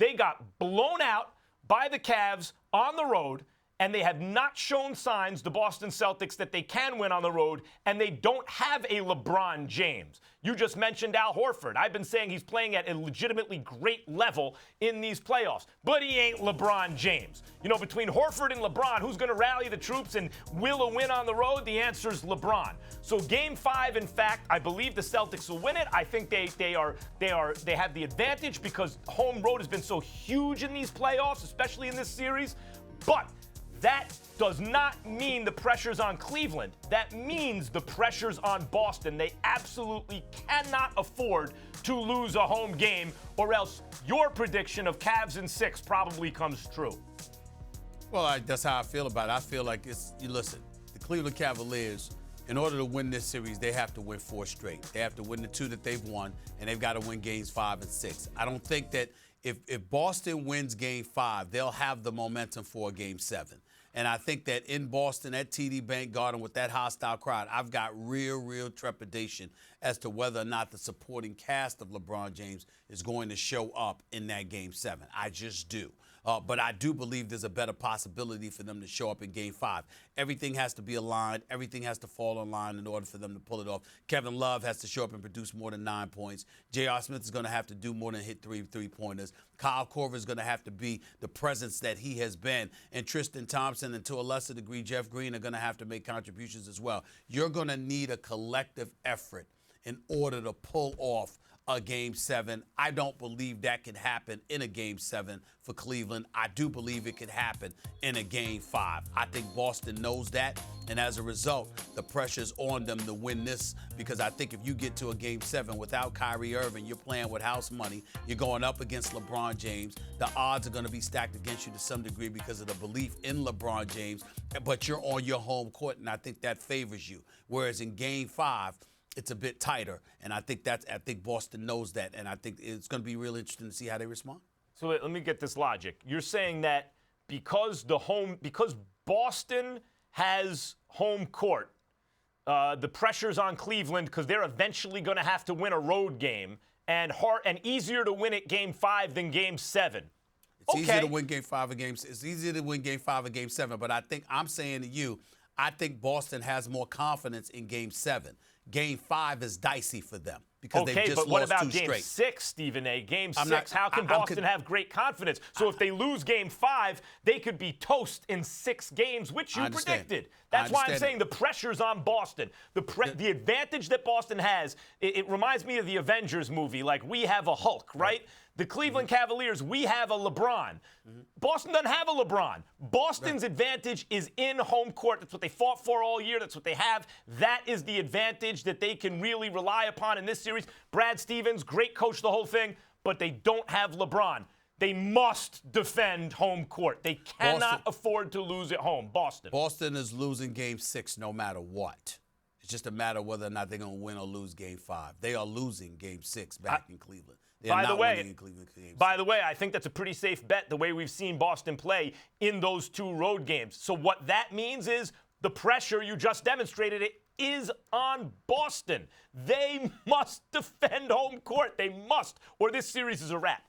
They got blown out by the Cavs on the road, and they have not shown signs, the Boston Celtics, that they can win on the road, and they don't have a LeBron James. You just mentioned Al Horford. I've been saying he's playing at a legitimately great level in these playoffs, but he ain't LeBron James. You know, between Horford and LeBron, who's going to rally the troops and will a win on the road? The answer is LeBron. So Game 5, in fact, I believe the Celtics will win it. I think they have the advantage because home road has been so huge in these playoffs, especially in this series. But that does not mean the pressure's on Cleveland. That means the pressure's on Boston. They absolutely cannot afford to lose a home game, or else your prediction of Cavs in 6 probably comes true. Well, that's how I feel about it. I feel like listen, the Cleveland Cavaliers, in order to win this series, they have to win 4 straight. They have to win the 2 that they've won, and they've got to win games 5 and 6. I don't think that if Boston wins game 5, they'll have the momentum for a game 7. And I think that in Boston, at TD Bank Garden, with that hostile crowd, I've got real trepidation as to whether or not the supporting cast of LeBron James is going to show up in that Game 7. I just do. But I do believe there's a better possibility for them to show up in Game 5. Everything has to be aligned. Everything has to fall in line in order for them to pull it off. Kevin Love has to show up and produce more than 9 points. J.R. Smith is going to have to do more than hit three-pointers. Kyle Korver is going to have to be the presence that he has been. And Tristan Thompson, and to a lesser degree, Jeff Green, are going to have to make contributions as well. You're going to need a collective effort in order to pull off a Game 7. I don't believe that could happen in a Game 7 for Cleveland. I do believe it could happen in a Game 5. I think Boston knows that, and as a result, the pressure's on them to win this, because I think if you get to a Game 7 without Kyrie Irving, you're playing with house money. You're going up against LeBron James. The odds are going to be stacked against you to some degree because of the belief in LeBron James, but you're on your home court, and I think that favors you. Whereas in Game 5, it's a bit tighter, and I think Boston knows that, and I think it's going to be really interesting to see how they respond. So let me get this logic. You're saying that because Boston has home court, the pressure's on Cleveland because they're eventually going to have to win a road game, and easier to win at Game 5 than Game 7. It's easier to win Game 5 or It's easier to win Game 5 or Game 7, but I'm saying to you, I think Boston has more confidence in Game 7. Game 5 is dicey for them because they've just lost 2 straight. Okay, but what about Game 6, Stephen A? Game 6, how can Boston have great confidence? So if they lose Game 5, they could be toast in 6 games, which you predicted. That's why I'm saying the pressure's on Boston. The advantage that Boston has, it reminds me of the Avengers movie, like we have a Hulk, right? The Cleveland Cavaliers, we have a LeBron. Boston doesn't have a LeBron. Boston's advantage is in home court. That's what they fought for all year. That's what they have. That is the advantage that they can really rely upon in this series. Brad Stevens, great coach, the whole thing, but they don't have LeBron. They must defend home court. They cannot afford to lose at home. Boston is losing Game 6 no matter what. It's just a matter of whether or not they're going to win or lose Game 5. They are losing Game 6 back in Cleveland. By the way, I think that's a pretty safe bet the way we've seen Boston play in those 2 road games. So what that means is the pressure you just demonstrated is on Boston. They must defend home court. They must, or this series is a wrap.